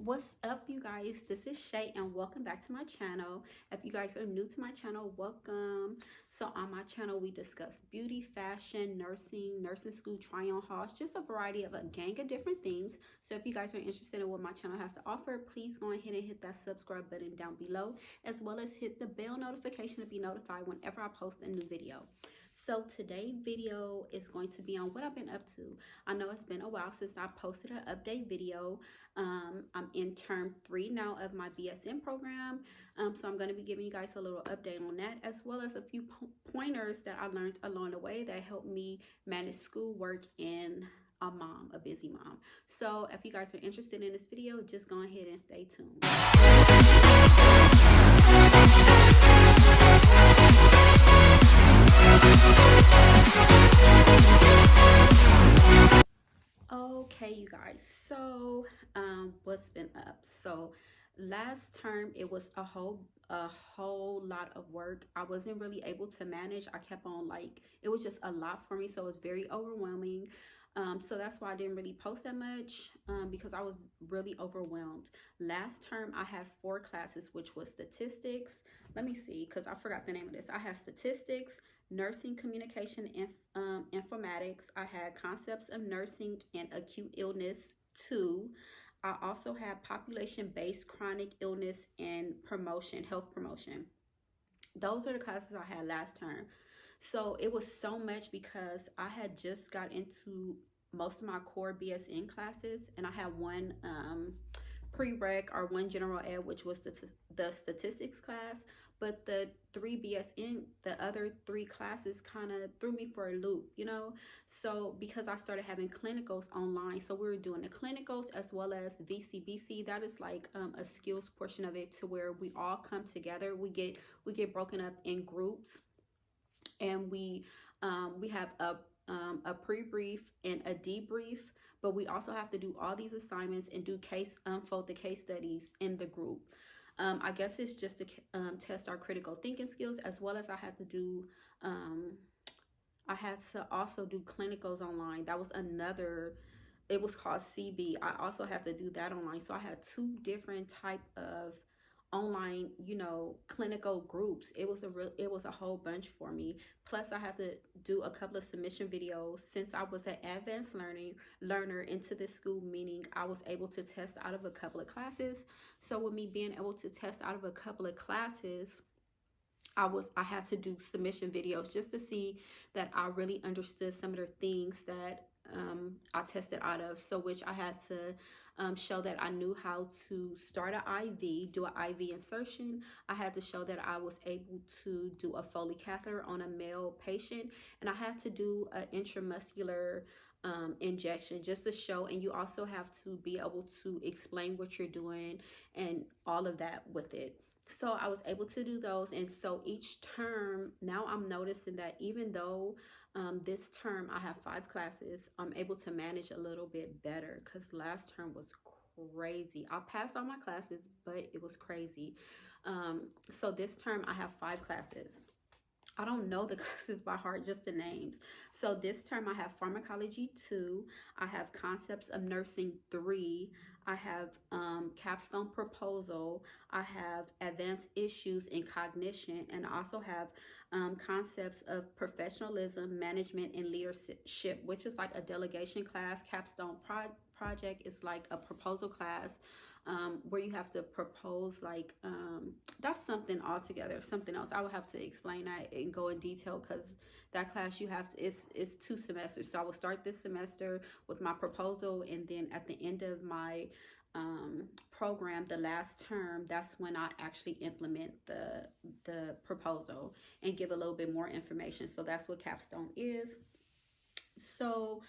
What's up, you guys? This is Shay and welcome back to my channel. If you guys are new to my channel, welcome. So on my channel we discuss beauty, fashion, nursing school, try on hauls, just a variety of a gang of different things. So if you guys are interested in what my channel has to offer, please go ahead and hit that subscribe button down below, as well as hit the bell notification to be notified whenever I post a new video. So today's video is going to be on what I've been up to. I know it's been a while since I posted an update video. I'm in term 3 now of my BSN program. So I'm going to be giving you guys a little update on that, as well as a few pointers that I learned along the way that helped me manage schoolwork and a busy mom. So if you guys are interested in this video, just go ahead and stay tuned. Okay, you guys, so what's been up? So last term it was a whole lot of work. I wasn't really able to manage. I kept on, like, it was just a lot for me, so it was very overwhelming. So that's why I didn't really post that much, because I was really overwhelmed. Last term I had 4 classes, which was statistics. Let me see, because I forgot the name of this. I had statistics, nursing communication, informatics. I had concepts of nursing and acute illness 2. I also had population-based chronic illness and health promotion. Those are the classes I had last term. So it was so much because I had just got into most of my core BSN classes, and I had one prereq or one general ed, which was the statistics class. But the 3 BSN, the other 3 classes kind of threw me for a loop, So because I started having clinicals online, so we were doing the clinicals as well as VCBC. That is like a skills portion of it, to where we all come together. We get broken up in groups, and we have a pre-brief and a debrief, but we also have to do all these assignments and do unfold the case studies in the group. I guess it's just to test our critical thinking skills, as well as I had to also do clinicals online. That was another. It was called CB. I also had to do that online. So I had 2 different type of online, clinical groups. It was a whole bunch for me. Plus I had to do a couple of submission videos, since I was an advanced learner into this school, meaning I was able to test out of a couple of classes. So with me being able to test out of a couple of classes, I had to do submission videos just to see that I really understood some of the things that I tested out of. So which I had to show that I knew how to start an IV, do an IV insertion. I had to show that I was able to do a Foley catheter on a male patient, and I had to do an intramuscular injection, just to show. And you also have to be able to explain what you're doing and all of that with it. So I was able to do those. And so each term, now I'm noticing that even though this term I have 5 classes, I'm able to manage a little bit better, because last term was crazy. I passed all my classes, but it was crazy. So this term I have 5 classes. I don't know the classes by heart, just the names. So this term I have pharmacology 2, I have concepts of nursing 3, I have capstone proposal, I have advanced issues in cognition, and I also have concepts of professionalism, management, and leadership, which is like a delegation class. Capstone project is like a proposal class, where you have to propose, like, that's something altogether, something else. I would have to explain that and go in detail, because that class you have to, it's 2 semesters. So I will start this semester with my proposal, and then at the end of my program, the last term, that's when I actually implement the proposal and give a little bit more information. So that's what capstone is. So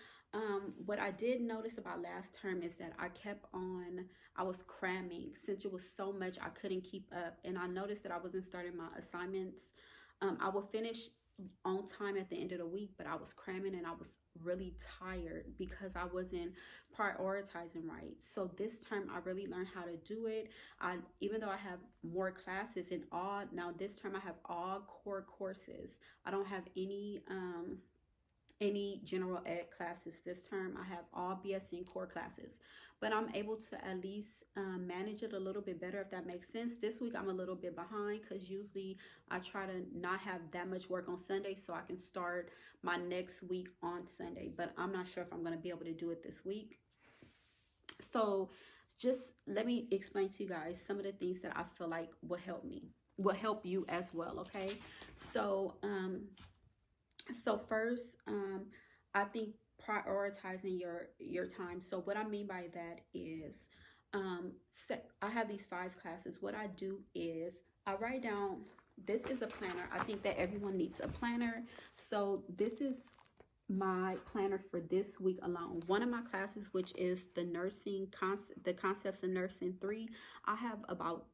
what I did notice about last term is that I was cramming, since it was so much I couldn't keep up. And I noticed that I wasn't starting my assignments. I will finish on time at the end of the week, but I was cramming and I was really tired because I wasn't prioritizing right. So this term I really learned how to do it. Even though I have more classes in now this term I have all core courses. I don't have any any general ed classes this term. I have all BSc and core classes, but I'm able to at least manage it a little bit better, if that makes sense. This week I'm a little bit behind because usually I try to not have that much work on Sunday so I can start my next week on Sunday, but I'm not sure if I'm going to be able to do it this week. So just let me explain to you guys some of the things that I feel like will help me, will help you as well. Okay. So so first, I think prioritizing your time. So what I mean by that is, I have these 5 classes. What I do is I write down. This is a planner. I think that everyone needs a planner. So this is my planner for this week alone. One of my classes, which is the the concepts of nursing 3, I have about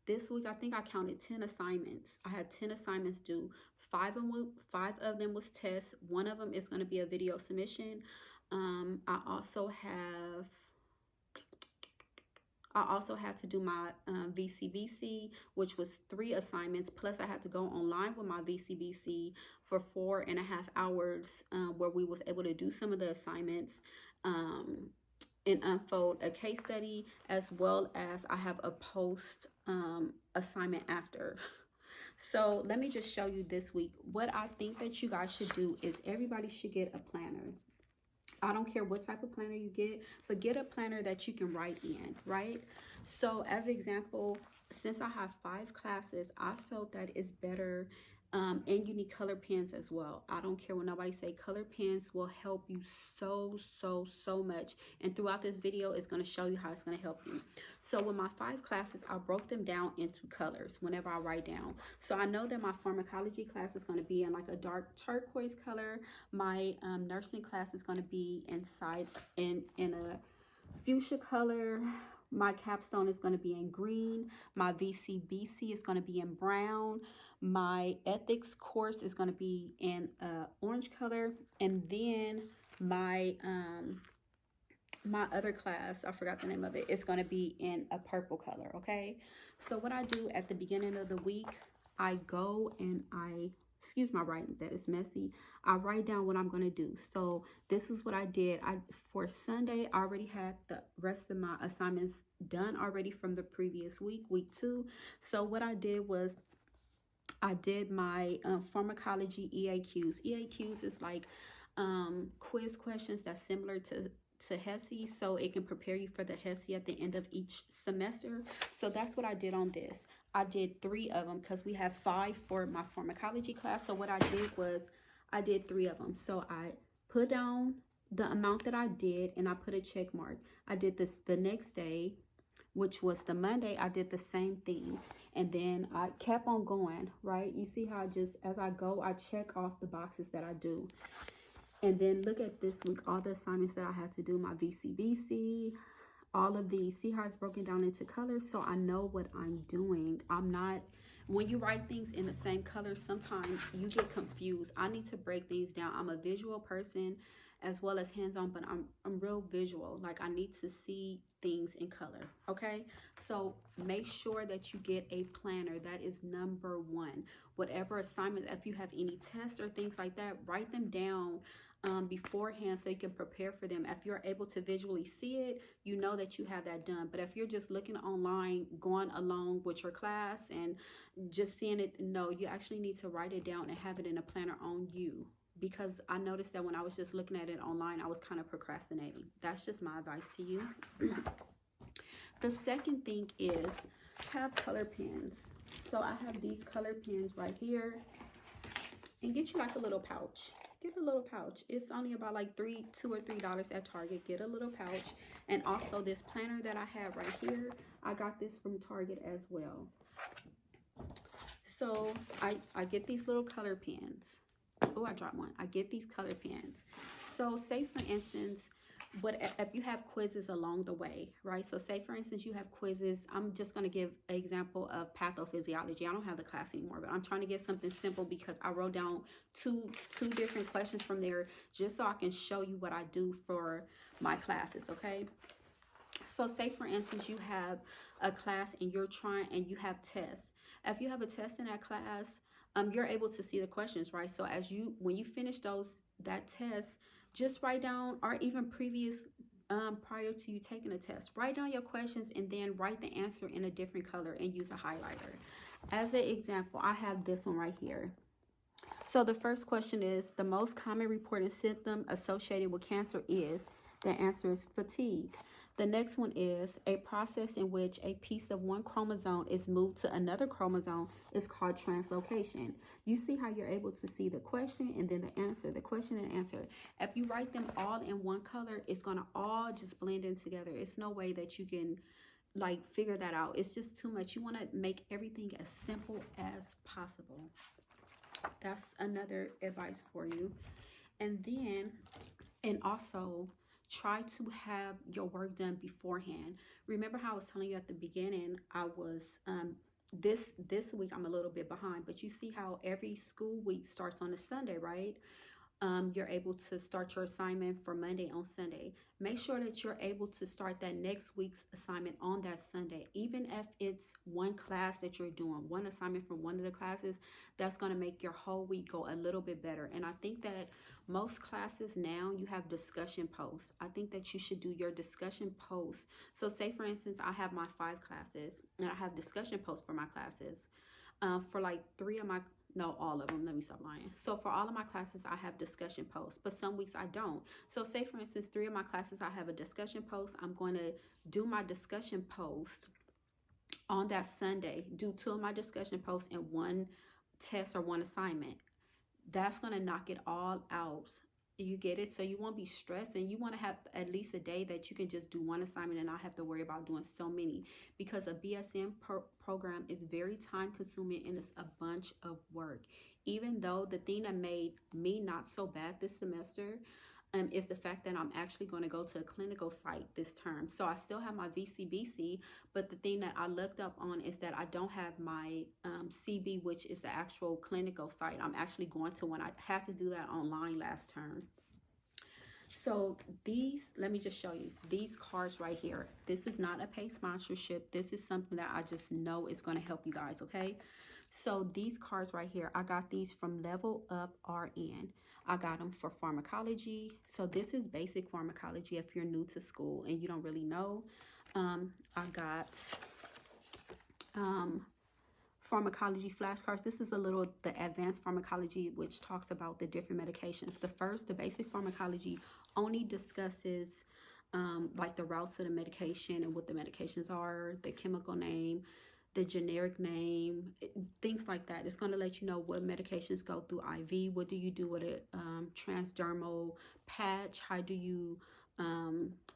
this week I think I counted 10 assignments. I had 10 assignments due. 5 of them was tests. One of them is going to be a video submission. I also have had to do my VCBC, which was 3 assignments. Plus, I had to go online with my VCBC for 4.5 hours, where we was able to do some of the assignments and unfold a case study, as well as I have a post assignment after. So let me just show you this week. What I think that you guys should do is everybody should get a planner. I don't care what type of planner you get, but get a planner that you can write in, right? So as example, since I have 5 classes, I felt that it's better, and you need color pens as well. I don't care what nobody say. Color pens will help you so much. And throughout this video, it's going to show you how it's going to help you. So with my 5 classes, I broke them down into colors whenever I write down. So I know that my pharmacology class is going to be in like a dark turquoise color. My nursing class is going to be in a fuchsia color. My capstone is going to be in green. My VCBC is going to be in brown. My ethics course is going to be in orange color. And then my my other class, I forgot the name of it, it's going to be in a purple color. Okay. So what I do at the beginning of the week, I go and excuse my writing, that is messy. I write down what I'm going to do. So this is what I did. For Sunday, I already had the rest of my assignments done already from the previous week, week 2. So what I did was I did my pharmacology EAQs. EAQs is like quiz questions that's similar to HESI, so it can prepare you for the HESI at the end of each semester. So that's what I did on this. I did 3 of them because we have 5 for my pharmacology class. So what I did was I did 3 of them. So I put down the amount that I did and I put a check mark. I did this the next day, which was the Monday. I did the same thing. And then I kept on going, right? You see how as I go, I check off the boxes that I do. And then look at this week, all the assignments that I had to do, my VCBC, all of these. See how it's broken down into colors? So I know what I'm doing. When you write things in the same color, sometimes you get confused. I need to break things down. I'm a visual person as well as hands-on, but I'm real visual. Like I need to see things in color, okay? So make sure that you get a planner. That is number 1. Whatever assignment, if you have any tests or things like that, write them down beforehand so you can prepare for them. If you're able to visually see it, you know that you have that done. But if you're just looking online, going along with your class and just seeing it, no, you actually need to write it down and have it in a planner on you. Because I noticed that when I was just looking at it online, I was kind of procrastinating. That's just my advice to you. The second thing is have color pens. So I have these color pens right here. And get you like a little pouch. Get a little pouch. It's only about like $2 or $3 at Target. Get a little pouch. And also this planner that I have right here, I got this from Target as well. So I get these little color pens. Oh, I dropped one. I get these color pens. So say for instance, if you have quizzes along the way, right? So say for instance, you have quizzes. I'm just going to give an example of pathophysiology. I don't have the class anymore, but I'm trying to get something simple because I wrote down two different questions from there just so I can show you what I do for my classes, okay? So say for instance, you have a class and you have tests. If you have a test in that class, you're able to see the questions, right? So as you, when you finish that test, just write down, or even previous, prior to you taking a test, write down your questions and then write the answer in a different color and use a highlighter. As an example, I have this one right here. So the first question is, the most common reported symptom associated with cancer is, the answer is fatigue. The next one is, a process in which a piece of one chromosome is moved to another chromosome is called translocation. You see how you're able to see the question and then the answer, the question and answer. If you write them all in one color, it's going to all just blend in together. It's no way that you can like figure that out. It's just too much. You want to make everything as simple as possible. That's another advice for you. And then, and also, try to have your work done beforehand. Remember how I was telling you at the beginning, I was this week I'm a little bit behind, but you see how every school week starts on a Sunday, right? You're able to start your assignment for Monday on Sunday. Make sure that you're able to start that next week's assignment on that Sunday. Even if it's one class that you're doing, one assignment from one of the classes, that's going to make your whole week go a little bit better. And I think that most classes now, you have discussion posts. I think that you should do your discussion posts. So say, for instance, I have my 5 classes and I have discussion posts for my classes. For like 3 of my, no, all of them, let me stop lying. So for all of my classes, I have discussion posts, but some weeks I don't. So say, for instance, 3 of my classes, I have a discussion post. I'm going to do my discussion post on that Sunday, do 2 of my discussion posts and 1 test or 1 assignment. That's going to knock it all out. You get it? So you won't be stressed, and you want to have at least a day that you can just do 1 assignment and not have to worry about doing so many, because a BSN program is very time consuming and it's a bunch of work. Even though the thing that made me not so bad this semester is the fact that I'm actually going to go to a clinical site this term. So I still have my VCBC, but the thing that I looked up on is that I don't have my CB, which is the actual clinical site. I'm actually going to one. I had to do that online last term. So these, let me just show you these cards right here. This is not a paid sponsorship. This is something that I just know is going to help you guys, okay? So these cards right here, I got these from Level Up RN. I got them for pharmacology. So this is basic pharmacology if you're new to school and you don't really know. I got pharmacology flashcards. This is a little, the advanced pharmacology, which talks about the different medications. The basic pharmacology only discusses like the routes of the medication and what the medications are, the chemical name, the generic name, things like that. It's going to let you know what medications go through IV. What do you do with a transdermal patch? How do you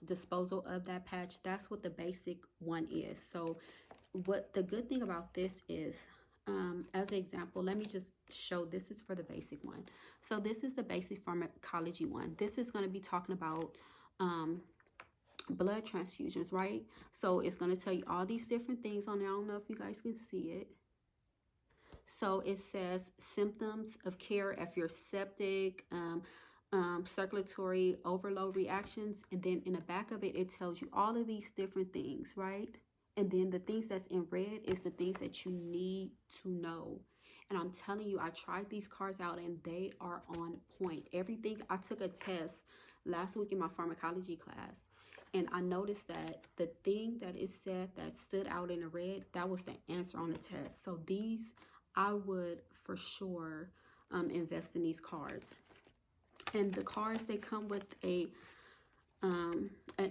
disposal of that patch? That's what the basic one is. So what the good thing about this is, as an example, let me just show, this is for the basic one. So this is the basic pharmacology one. This is going to be talking about blood transfusions, right? So it's going to tell you all these different things on there. I don't know if you guys can see it. So it says symptoms of care if you're septic, circulatory overload reactions, and then in the back of it, it tells you all of these different things, right? And then the things that's in red is the things that you need to know. And I'm telling you, I tried these cards out and they are on point. Everything, I took a test last week in my pharmacology class, and I noticed that the thing that it said that stood out in the red, that was the answer on the test. So these, I would for sure invest in these cards. And the cards, they come with an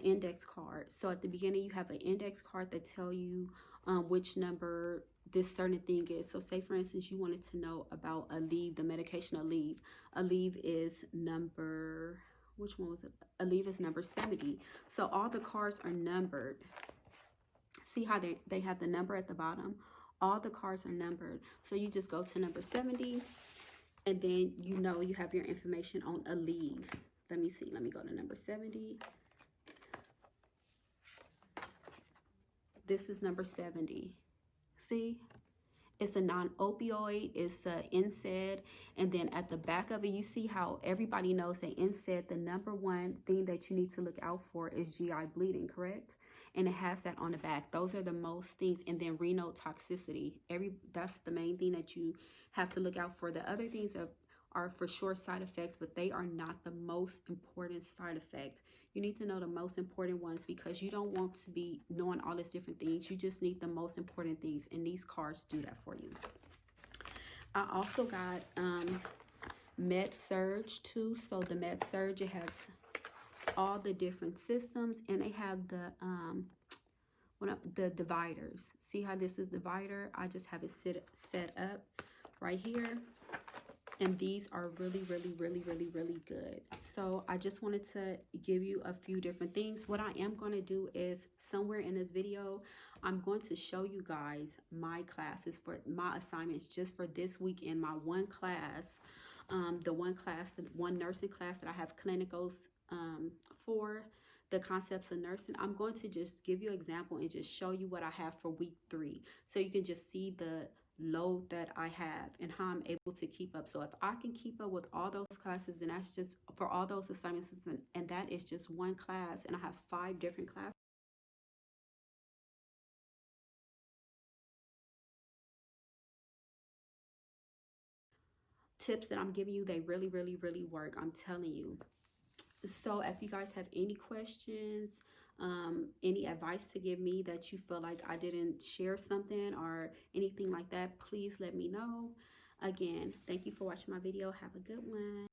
index card. So at the beginning, you have an index card that tell you which number this certain thing is. So say, for instance, you wanted to know about Aleve, the medication Aleve. Aleve is number, which one was it? Aleve is number 70. So all the cards are numbered. See how they have the number at the bottom? All the cards are numbered. So you just go to number 70, and then you know you have your information on Aleve. Let me see. Let me go to number 70. This is number 70. See? It's a non-opioid. It's a NSAID. And then at the back of it, you see how everybody knows that NSAID, the number one thing that you need to look out for is GI bleeding, correct? and it has that on the back. Those are the most things. And then renal toxicity. That's the main thing that you have to look out for. The other things are for sure side effects, but they are not the most important side effects. You need to know the most important ones because you don't want to be knowing all these different things. You just need the most important things, and these cards do that for you. I also got Med Surge too. So the Med Surge, it has all the different systems, and they have the dividers. See how this is divider? I just have it set up right here. And these are really, really, really, really, really good. So I just wanted to give you a few different things. What I am going to do is somewhere in this video, I'm going to show you guys my classes for my assignments just for this week in my one class. The one nursing class that I have clinicals for the concepts of nursing. I'm going to just give you an example and just show you what I have for week 3. So you can just see the load that I have and how I'm able to keep up. So if I can keep up with all those classes, and that's just for all those assignments, and that is just one class, and I have 5 different classes. Tips that I'm giving you, they really, really, really work. I'm telling you. So if you guys have any questions, any advice to give me that you feel like I didn't share something or anything like that, please let me know. Again, thank you for watching my video. Have a good one.